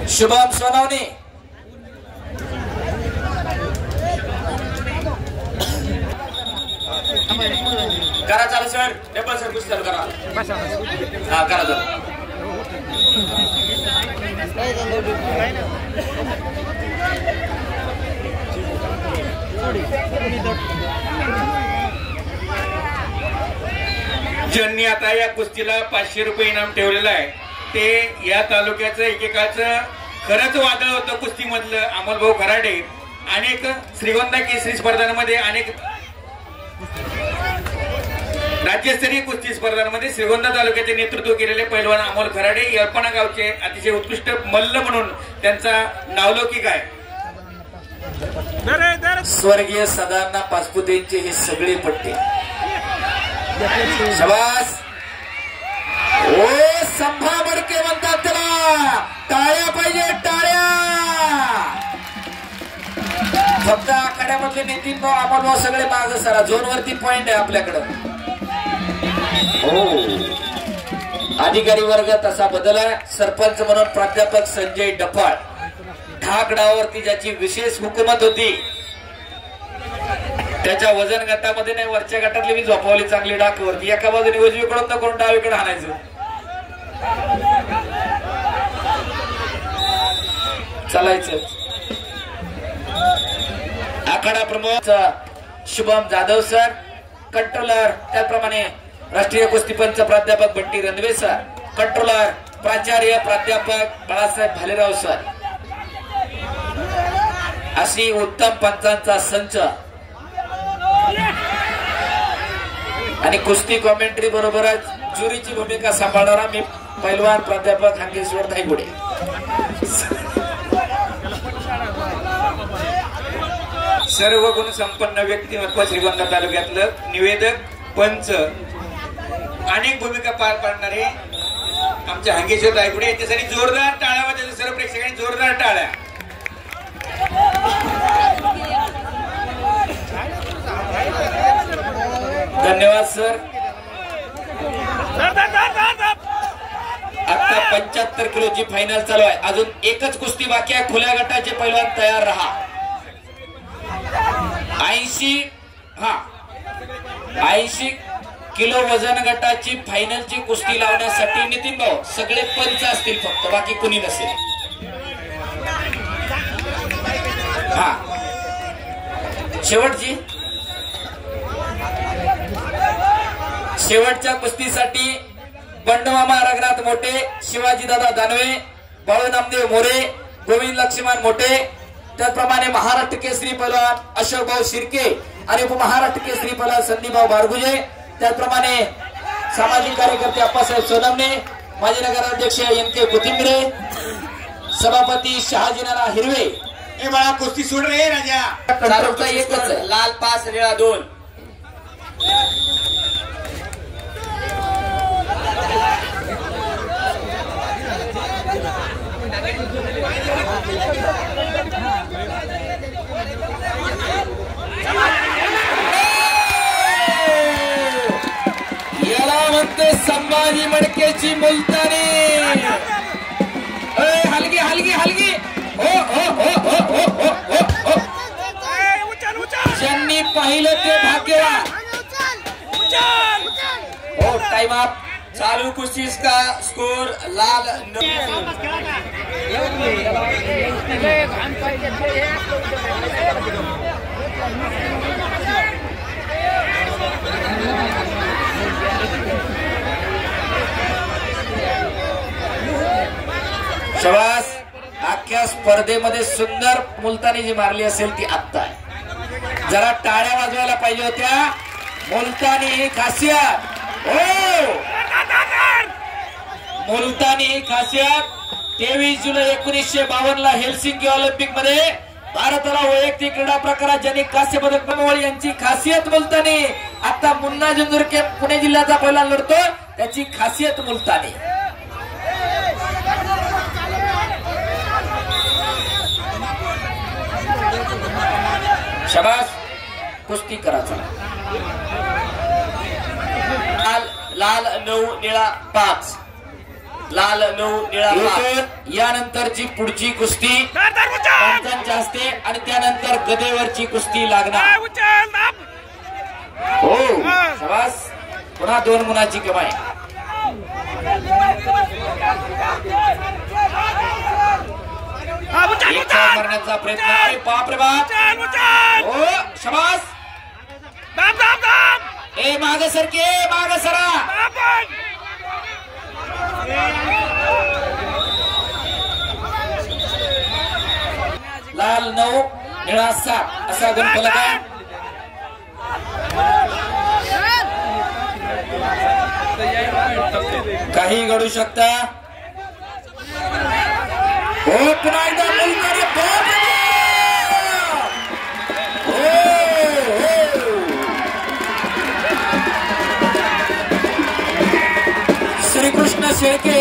शुभम सोनवणे करा चालू sir double sir कुस्ती चालू करा हा करा चालू ज्यांनी आता या कुस्तीला 500 रुपये इनाम ठेवलेलं आहे ते या तालुक्याचं एकेकाचं खरंच वादळ होतं कुस्तीमधलं अमोलभाऊ खराडे। अनेक श्रीगोंदा केसरी स्पर्धांमध्ये अनेक राज्यस्तरीय कुस्ती स्पर्धांमध्ये श्रीगोंदा तालुक्याचे नेतृत्व केलेले पैलवान अमोल खराडे यळपणा गावचे अतिशय उत्कृष्ट मल्ल म्हणून त्यांचा नावलौकिक आहे। स्वर्गीय सदानंद पाचपुतेंचे हे सगळे पट्टे शाबास। ओ संभा मडके म्हणतात त्याला, टाळ्या पाहिजे टाळ्या। फक्त आखाड्यामधले नितीन भाऊ अमोलभाऊ सगळे माग सरा, झोन वरती पॉइंट आहे आपल्याकडं। हो अधिकारी वर्ग तसा बदला। सरपंच म्हणून प्राध्यापक संजय डफाळ, ठाकडावरती ज्याची विशेष हुकूमत होती त्याच्या वजन गटामध्ये नाही वरच्या गटातली मी झोपवली चांगली डाकवरती, एका बाजूने उजवीकडून तर करून डावीकडे हाणायचं। चालायचं आखाडा प्रमुख शुभम जाधव सर, कंट्रोलर त्याप्रमाणे राष्ट्रीय कुस्ती पंच प्राध्यापक बंटी रणवे सर, कंट्रोलर प्राचार्य प्राध्यापक बाळासाहेब भालेराव सर, अशी उत्तम पंचांचा संच आणि कुस्ती कॉमेंट्री बरोबरच ज्युरीची भूमिका सांभाळणारा मी पैलवान प्राध्यापक हंगेश्वर धायगुडे। सर्व गुण संपन्न व्यक्तिमत्व श्रीगोंदा तालुक्यातलं निवेदक पंच अनेक भूमिका पार पाडणारे आमचे हंगेश्वर धायगुडे यांच्यासाठी जोरदार टाळ्या वाजवतील सर्व प्रेक्षकांनी, जोरदार टाळ्या। धन्यवाद सर। आता 75 किलोची फायनल चालू आहे, अजून एकच कुस्ती बाकी आहे। खुल्या गटाचे पैलवान तयार रहा। 80 किलो वजन गटाची फायनलची कुस्ती लावण्यासाठी नितीन भाऊ सगळे पंच असतील फक्त, बाकी कुणी नसेल। हा शेवटच्या कुस्तीसाठी बंडमामा रघुनाथ मोठे, शिवाजी दादा दानवे, बाळू नामदेव मोरे, गोविंद लक्ष्मण मोठे, त्याचप्रमाणे महाराष्ट्र केसरी पैलवान अशोक भाऊ शिर्के आणि उपमहाराष्ट्र केसरी पैलवान संदीपभाऊ बारगुजे, त्याचप्रमाणे सामाजिक कार्यकर्ते अप्पासाहेब सोनवणे, माजी नगराध्यक्ष एन के कोथिंबरे, सभापती शहाजीनाना हिरवे। ए बाळा कुस्ती सोड रे राजा, चालूचा एकच लाल 5 निळा 2। याला म्हणते संभाजी मडकेची मुलतानी। हलगी हलगी हलगी हो हो हो हो हो हो हो हो। ज्यांनी पाहिलं ते भाग्यवान। हो टाइम अप। चालू कुस्ती का स्कोर लाल शाबास। अख्ख्या स्पर्धेमध्ये सुंदर मुलतानी जी मारली असेल ती आत्ता आहे, जरा टाळ्या वाजवायला पाहिजे होत्या। मुलतानी ही खासियत हो, मुलतानी ही खासियत 23 जुलै 1952 हेल्सिंकी ऑलिम्पिक मध्ये भारताला वैयक्तिक क्रीडा प्रकारात ज्यांनी कांस्य पदक मिळवले यांची खासियत मुलतानी। आता मुन्ना जंजुरके पुणे जिल्ह्याचा पहिला लढतो, त्याची खासियत मुलतानी। शाबास। कुस्ती करायचा लाल 9 निळा 5। लाल 9 निळा 7. यानंतरची पुढची कुस्ती पंचांची असते आणि त्यानंतर गदेवरची कुस्ती लागणार. हो शाबास. पुन्हा 2 गुणाची कमाई. एक मारण्याचा प्रयत्न. अरे बाप रे बाप. हो शाबास. ए माग सरके, माग सरा. लाल 9 निळा 7 असा गुणफलक आहे. काही घडू शकता. हो पुन्हा एकदा मुलकरी. श्रीकृष्ण शेळके